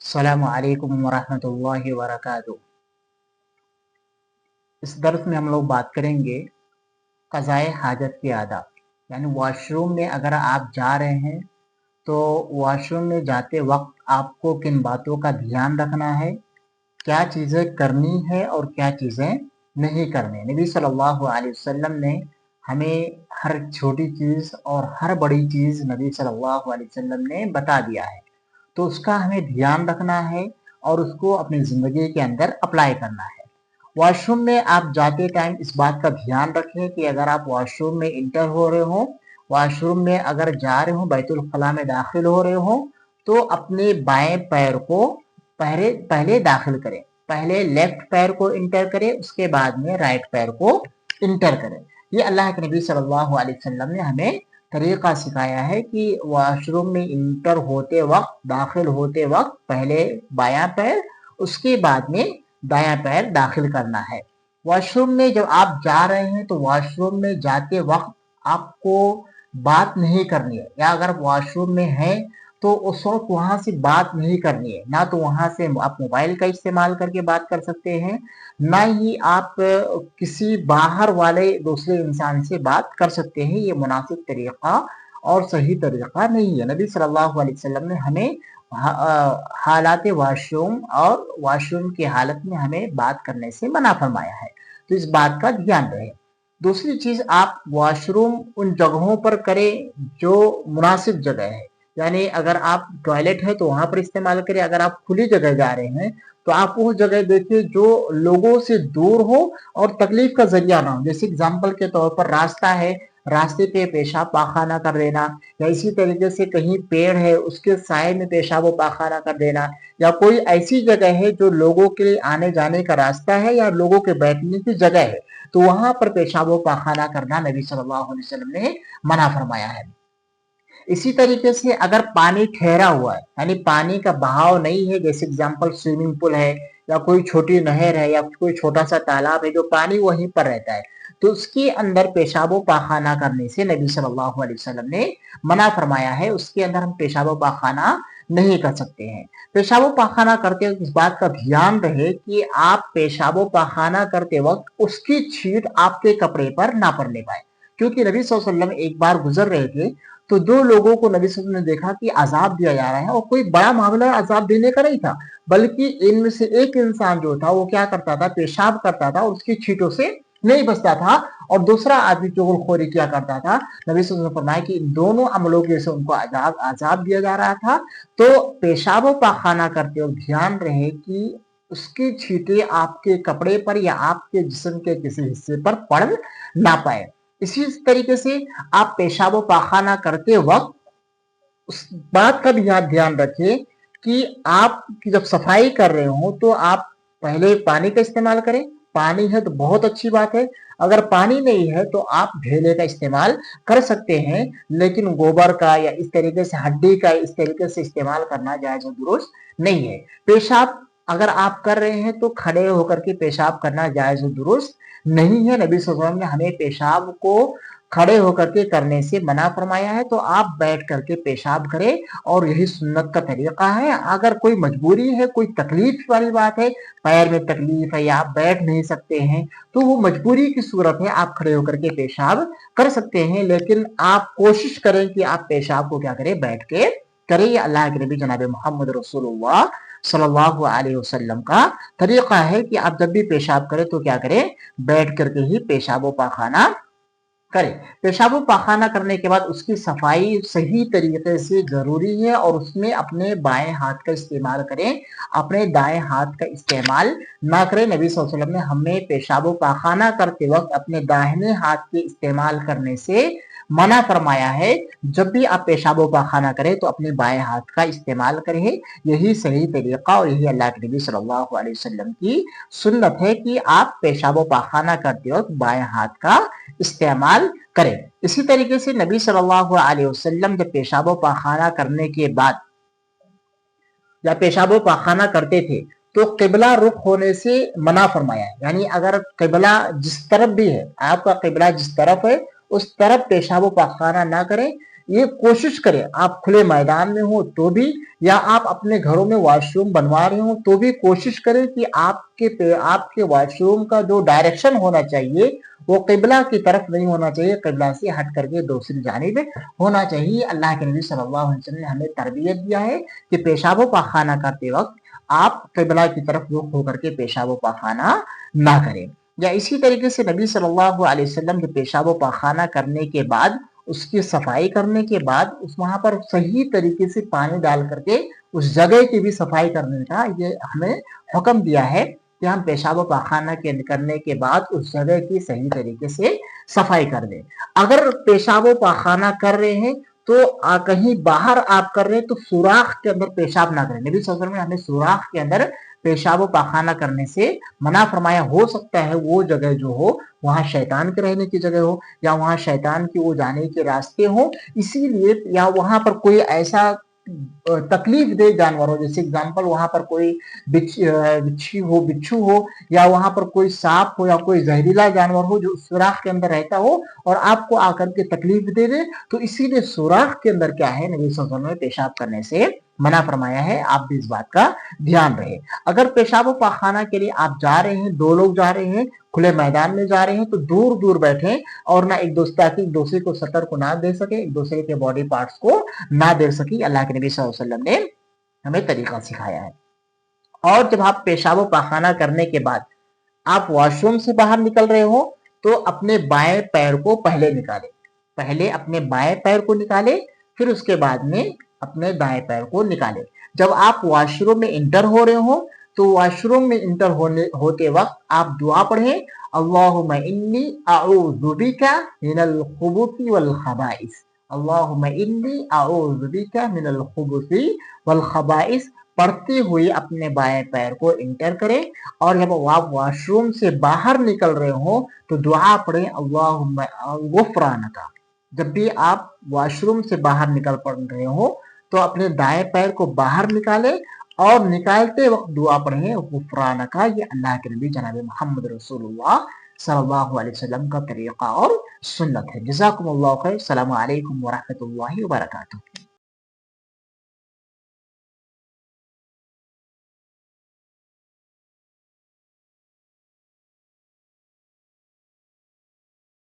अस्सलामु अलैकुम वरहमतुल्लाहि वबरकातुहू। इस दर्स में हम लोग बात करेंगे क़ज़ाए हाजत के आदाब, यानी वॉशरूम में अगर आप जा रहे हैं तो वॉशरूम में जाते वक्त आपको किन बातों का ध्यान रखना है, क्या चीज़ें करनी है और क्या चीज़ें नहीं करनी। नबी सल्लल्लाहु अलैहि वसल्लम ने हमें हर छोटी चीज़ और हर बड़ी चीज़ नबी सल्लल्लाहु अलैहि वसल्लम ने बता दिया है, तो उसका हमें ध्यान रखना है और उसको अपनी ज़िंदगी के अंदर अप्लाई करना है। वॉशरूम में आप जाते टाइम इस बात का ध्यान रखें कि अगर आप वॉशरूम में इंटर हो रहे हो, वॉशरूम में अगर जा रहे हो, बैतुल खला में दाखिल हो रहे हो, तो अपने बाएं पैर को पहले दाखिल करें। पहले लेफ्ट पैर को इंटर करें, उसके बाद में राइट पैर को इंटर करें। ये अल्लाह के नबी सल्लल्लाहु अलैहि वसल्लम ने हमें तरीका सिखाया है कि वॉशरूम में इंटर होते वक्त, दाखिल होते वक्त पहले बायां पैर, उसके बाद में दायां पैर दाखिल करना है। वॉशरूम में जब आप जा रहे हैं तो वॉशरूम में जाते वक्त आपको बात नहीं करनी है, या अगर वॉशरूम में है तो उस वक्त वहां से बात नहीं करनी है। ना तो वहां से आप मोबाइल का इस्तेमाल करके बात कर सकते हैं, ना ही आप किसी बाहर वाले दूसरे इंसान से बात कर सकते हैं। ये मुनासिब तरीका और सही तरीका नहीं है। नबी सल्लल्लाहु अलैहि वसल्लम ने हमें हालात वॉशरूम और वॉशरूम की हालत में हमें बात करने से मना फरमाया है, तो इस बात का ध्यान रहे। दूसरी चीज, आप वॉशरूम उन जगहों पर करें जो मुनासिब जगह है, यानी अगर आप टॉयलेट है तो वहां पर इस्तेमाल करें। अगर आप खुली जगह जा रहे हैं तो आप वो जगह देखिए जो लोगों से दूर हो और तकलीफ का जरिया ना हो। जैसे एग्जाम्पल के तौर पर रास्ता है, रास्ते पे पेशाब पाखाना कर देना, या इसी तरीके से कहीं पेड़ है उसके साए में पेशाब व पाखाना कर देना, या कोई ऐसी जगह है जो लोगों के लिए आने जाने का रास्ता है या लोगों के बैठने की जगह है, तो वहां पर पेशाब व पाखाना करना नबी सल्लल्लाहु अलैहि वसल्लम ने मना फरमाया है। इसी तरीके से अगर पानी ठहरा हुआ है, यानी पानी का बहाव नहीं है, जैसे एग्जाम्पल स्विमिंग पूल है या कोई छोटी नहर है या कोई छोटा सा तालाब है जो पानी वहीं पर रहता है, तो उसके अंदर पेशाब पाखाना करने से नबी सल्लल्लाहु अलैहि वसल्लम ने मना फरमाया है। उसके अंदर हम पेशाब पाखाना नहीं कर सकते हैं। पेशाब पाखाना करते वक्त इस बात का ध्यान रहे कि आप पेशाब पाखाना करते वक्त उसकी छींट आपके कपड़े पर ना पड़ने पाए, क्योंकि नबी सल्लल्लाहु अलैहि वसल्लम एक बार गुजर रहे थे तो दो लोगों को नबी सल्लल्लाहु अलैहि वसल्लम ने देखा कि अजाब दिया जा रहा है, और कोई बड़ा मामला अजाब देने का नहीं था, बल्कि इनमें से एक इंसान जो था वो क्या करता था, पेशाब करता था और उसकी छींटों से नहीं बचता था, और दूसरा आदमी चुगलखोरी किया करता था। नबी सल्लल्लाहु अलैहि वसल्लम ने फरमाया कि इन दोनों अमलों की वजह से उनको अजाब दिया जा रहा था। तो पेशाब पाखाना करते वक्त ध्यान रहे कि उसकी छींटे आपके कपड़े पर या आपके जिस्म के किसी हिस्से पर पड़ ना पाए। इसी तरीके से आप पेशाब पाखाना करते वक्त उस बात का भी ध्यान रखें कि आप जब सफाई कर रहे हो तो आप पहले पानी का इस्तेमाल करें। पानी है तो बहुत अच्छी बात है, अगर पानी नहीं है तो आप ढेले का इस्तेमाल कर सकते हैं, लेकिन गोबर का या इस तरीके से हड्डी का इस तरीके से इस्तेमाल करना जायज और दुरुस्त नहीं है। पेशाब अगर आप कर रहे हैं तो खड़े होकर के पेशाब करना जायज और दुरुस्त नहीं है। नबी सल्लल्लाहु अलैहि वसल्लम ने हमें पेशाब को खड़े होकर के करने से मना फरमाया है, तो आप बैठ करके पेशाब करें और यही सुन्नत का तरीका है। अगर कोई मजबूरी है, कोई तकलीफ वाली बात है, पैर में तकलीफ है या आप बैठ नहीं सकते हैं, तो वो मजबूरी की सूरत है, आप खड़े होकर के पेशाब कर सकते हैं, लेकिन आप कोशिश करें कि आप पेशाब को क्या करें, बैठ के करें। ये अल्लाह के नबी जनाब मोहम्मद रसूलुल्लाह सल्लल्लाहु अलैहि वसल्लम का तरीका है कि आप जब भी पेशाब करें तो क्या करें, बैठ करके ही पेशाब पाखाना करें। पेशाब पाखाना करने के बाद उसकी सफाई सही तरीके से जरूरी है, और उसमें अपने बाएं हाथ का इस्तेमाल करें, अपने दाएं हाथ का इस्तेमाल ना करें। नबी सल्लल्लाहु अलैहि वसल्लम ने हमें पेशाब पाखाना करते वक्त अपने दाहिने हाथ के इस्तेमाल करने से मना फरमाया है। जब भी आप पेशाब पाखाना करें तो अपने बाएं हाथ का इस्तेमाल करें, यही सही तरीका और यही अल्लाह के नबी सल्लल्लाहु अलैहि वसल्लम की सुन्नत है कि आप पेशाब पाखाना करते वक्त बाएं हाथ का इस्तेमाल करें। इसी तरीके से नबी सल्लल्लाहु अलैहि वसल्लम जब पेशाब पाखाना करने के बाद या पेशाब पाखाना करते थे तो किबला रुख होने से मना फरमाया है, यानी अगर किबला जिस तरफ भी है, आपका किबला जिस तरफ है उस तरफ पेशाब पाखाना ना करें। یہ کوشش کریں آپ کھلے میدان میں ہو تو بھی یا آپ اپنے گھروں میں واش روم بنوا رہے ہوں تو بھی کوشش کریں کہ آپ کے واش روم کا جو ڈائریکشن ہونا چاہیے وہ قبلہ کی طرف نہیں ہونا چاہیے، قبلہ سے ہٹ کر کے دوسری جانب ہونا چاہیے۔ اللہ کے نبی صلی اللہ علیہ وسلم نے ہمیں تربیت دیا ہے کہ پیشاب و پاخانہ کرتے وقت آپ قبلہ کی طرف رخ ہو کر کے پیشاب و پاخانہ نہ کریں۔ یا اسی طریقے سے نبی صلی اللہ علیہ وسلم کے پیشاب و پاخانہ کرنے کے بعد اس کی صفائی کرنے کے بعد وہاں پر صحیح طریقے سے پانی ڈال کر کے اس جگہ کی بھی صفائی کرنے کا یہ ہمیں حکم دیا ہے کہ ہم پیشاب و پاخانہ کرنے کے بعد اس جگہ کی صحیح طریقے سے صفائی کر دیں۔ اگر پیشاب و پاخانہ کر رہے ہیں تو کہیں باہر آپ کر رہے ہیں تو سوراخ کے اندر پیشاب نہ کریں۔ نبی صلی اللہ علیہ وسلم نے ہمیں سوراخ کے اندر پیشاب و پاخانہ کرنے سے منع فرمایا۔ ہو سکتا ہے وہ جگہ جو ہو وہاں شیطان کے رہنے کی جگہ ہو یا وہاں شیطان کی وہ جانے کے راستے ہوں، اسی لیے یا وہاں پر کوئی ایسا تکلیف دہ جانور ہو، جیسے اگزامپل وہاں پر کوئی بچھو ہو یا وہاں پر کوئی سانپ ہو یا کوئی زہریلا جانور ہو جو سوراخ کے اندر رہتا ہو اور آپ کو آ کر کے تکلیف دے دے، تو اسی لیے سوراخ کے اندر کیا ہے نبی صلی اللہ علیہ وسلم نے پیشاب کرنے سے منع فرمایا ہے۔ آپ بھی اس بات کا دھیان رہے۔ اگر پیشاب و پاخانہ کے لیے آپ جا رہے ہیں، دو لوگ جا رہے ہیں، کھلے میدان میں جا رہے ہیں تو دور دور بیٹھیں اور نہ ایک دوسرے کو سطر کو نہ دے سکے، ایک دوسرے کے باڈی پارٹس کو نہ دے سکی۔ اللہ کے نبی صلی اللہ علیہ وسلم نے ہمیں طریقہ سکھایا ہے۔ اور جب آپ پیشاب و پاخانہ کرنے کے بعد آپ واش روم سے باہر نکل رہے ہو تو اپنے بائیں پیر کو پہلے نکالیں، پہلے اپنے بائیں پیر کو نکالیں، پھر اس کے بعد میں اپنے دائیں پیر کو نکالیں۔ جب آپ واش روم میں انٹر ہو رہے ہو تو واش روم میں انٹر ہوتے وقت آپ دعا پڑھیں، اللہم انی اعوذ بک من الخبث والخبائث، اللہم انی اعوذ بک من الخبث والخبائث پڑھتے ہوئے اپنے بائیں پیر کو انٹر کریں، اور جب آپ واش روم سے باہر نکل رہے ہو تو دعا پڑھیں اللہم غفرانک۔ جب بھی آپ واش روم سے باہر نکل پڑ رہے ہو تو اپنے دائیں پیر کو باہر نکالیں اور نکالتے وقت دعا پڑھیں غفرانک۔ یہ اللہ کے نبی جناب محمد رسول اللہ صلی اللہ علیہ وسلم کا طریقہ اور سنت ہے۔ جزاکم اللہ خیر۔ السلام علیکم ورحمۃ اللہ وبرکاتہ۔